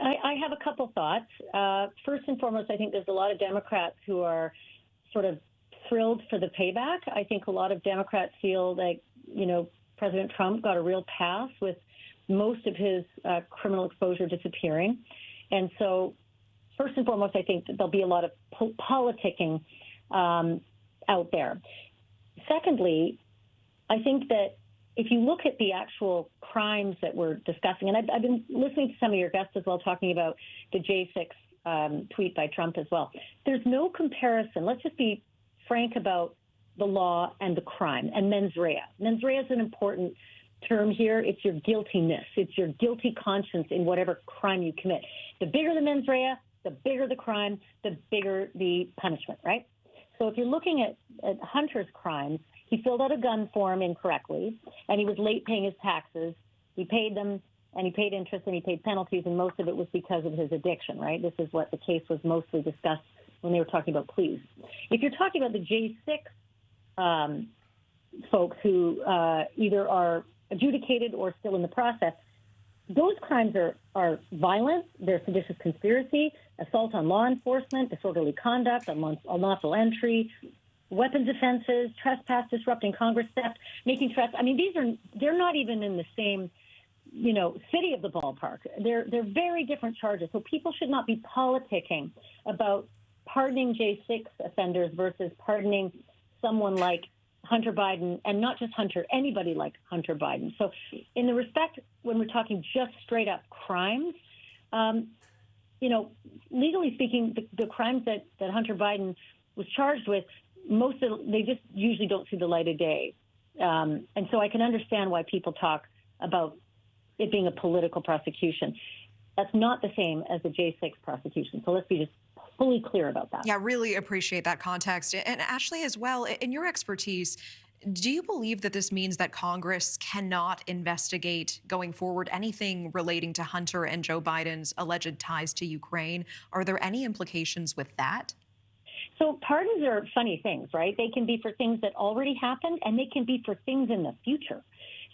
I have a couple thoughts. First and foremost, I think there's a lot of Democrats who are sort of thrilled for the payback. I think a lot of Democrats feel like, President Trump got a real pass with most of his criminal exposure disappearing. And so, first and foremost, I think that there'll be a lot of politicking out there. Secondly, I think that if you look at the actual crimes that we're discussing, and I've been listening to some of your guests as well talking about the J6 tweet by Trump as well, there's no comparison. Let's just be frank about the law and the crime and mens rea. Mens rea is an important term here. It's your guiltiness. It's your guilty conscience in whatever crime you commit. The bigger the mens rea, the bigger the crime, the bigger the punishment, right? So if you're looking at Hunter's crimes, he filled out a gun form incorrectly, and he was late paying his taxes. He paid them, and he paid interest, and he paid penalties, and most of it was because of his addiction, right? This is what the case was mostly discussed when they were talking about pleas. If you're talking about the J6 folks who either are adjudicated or still in the process, those crimes are violent. They're seditious conspiracy, assault on law enforcement, disorderly conduct, unlawful entry, weapons offenses, trespass, disrupting Congress, theft, making threats. I mean, they're not even in the same, city of the ballpark. They're very different charges. So people should not be politicking about pardoning J6 offenders versus pardoning someone like Hunter Biden, and not just Hunter, anybody like Hunter Biden. So in the respect, when we're talking just straight up crimes, legally speaking, the crimes that Hunter Biden was charged with, they just usually don't see the light of day. And so I can understand why people talk about it being a political prosecution. That's not the same as the J6 prosecution. So let's be just fully clear about that. Yeah, really appreciate that context. And Ashleigh, as well, in your expertise, do you believe that this means that Congress cannot investigate going forward anything relating to Hunter and Joe Biden's alleged ties to Ukraine? Are there any implications with that? So pardons are funny things, right? They can be for things that already happened, and they can be for things in the future.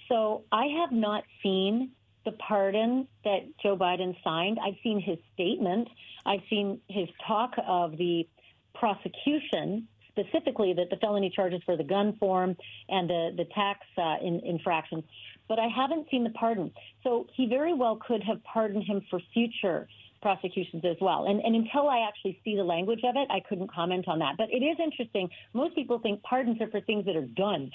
So I have not seen the pardon that Joe Biden signed. I've seen his statement. I've seen his talk of the prosecution, specifically that the felony charges for the gun form and the tax infractions. But I haven't seen the pardon. So he very well could have pardoned him for future prosecutions as well. And until I actually see the language of it, I couldn't comment on that. But it is interesting. Most people think pardons are for things that are done.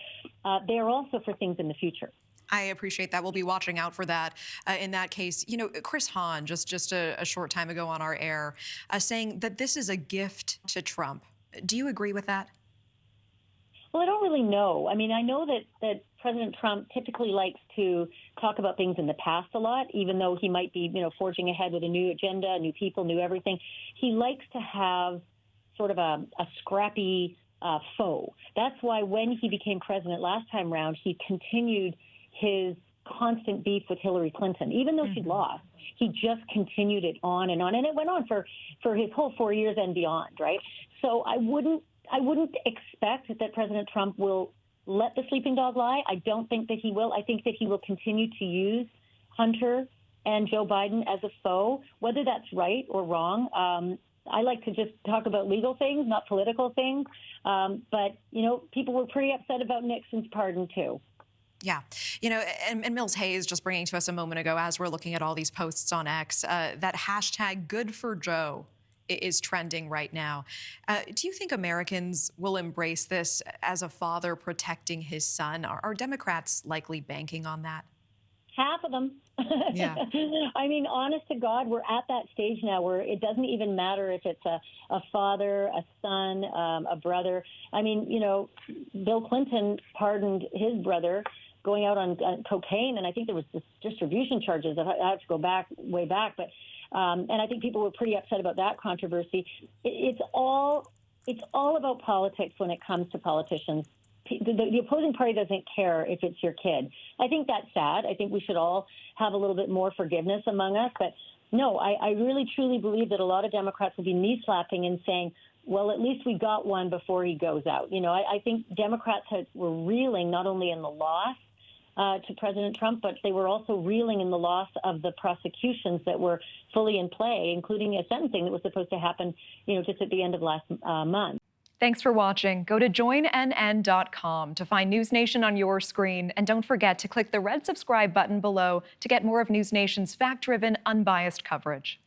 They are also for things in the future. I appreciate that. We'll be watching out for that. In that case, Chris Hahn, just a short time ago on our air, saying that this is a gift to Trump. Do you agree with that? Well, I don't really know. I mean, I know that President Trump typically likes to talk about things in the past a lot, even though he might be, forging ahead with a new agenda, new people, new everything. He likes to have sort of a scrappy foe. That's why when he became president last time around, he continued his constant beef with Hillary Clinton. Even though she lost, he just continued it on, and it went on for his whole 4 years and beyond, right? So I wouldn't expect that President Trump will let the sleeping dog lie. I don't think that he will. I think that he will continue to use Hunter and Joe Biden as a foe, whether that's right or wrong. I like to just talk about legal things, not political things. But people were pretty upset about Nixon's pardon, too. Yeah. And Mills Hayes just bringing to us a moment ago, as we're looking at all these posts on X, that hashtag good for Joe is trending right now. Do you think Americans will embrace this as a father protecting his son? Are Democrats likely banking on that? Half of them. Yeah. I mean, honest to God, we're at that stage now where it doesn't even matter if it's a father, a son, a brother. I mean, Bill Clinton pardoned his brother going out on cocaine, and I think there was distribution charges. I have to go way back, but and I think people were pretty upset about that controversy. It's all about politics when it comes to politicians. The opposing party doesn't care if it's your kid. I think that's sad. I think we should all have a little bit more forgiveness among us. But no, I really, truly believe that a lot of Democrats will be knee-slapping and saying, well, at least we got one before he goes out. I think Democrats were reeling not only in the loss to President Trump, but they were also reeling in the loss of the prosecutions that were fully in play, including a sentencing that was supposed to happen, just at the end of last month. Thanks for watching. Go to joinnn.com to find News Nation on your screen. And don't forget to click the red subscribe button below to get more of News Nation's fact-driven, unbiased coverage.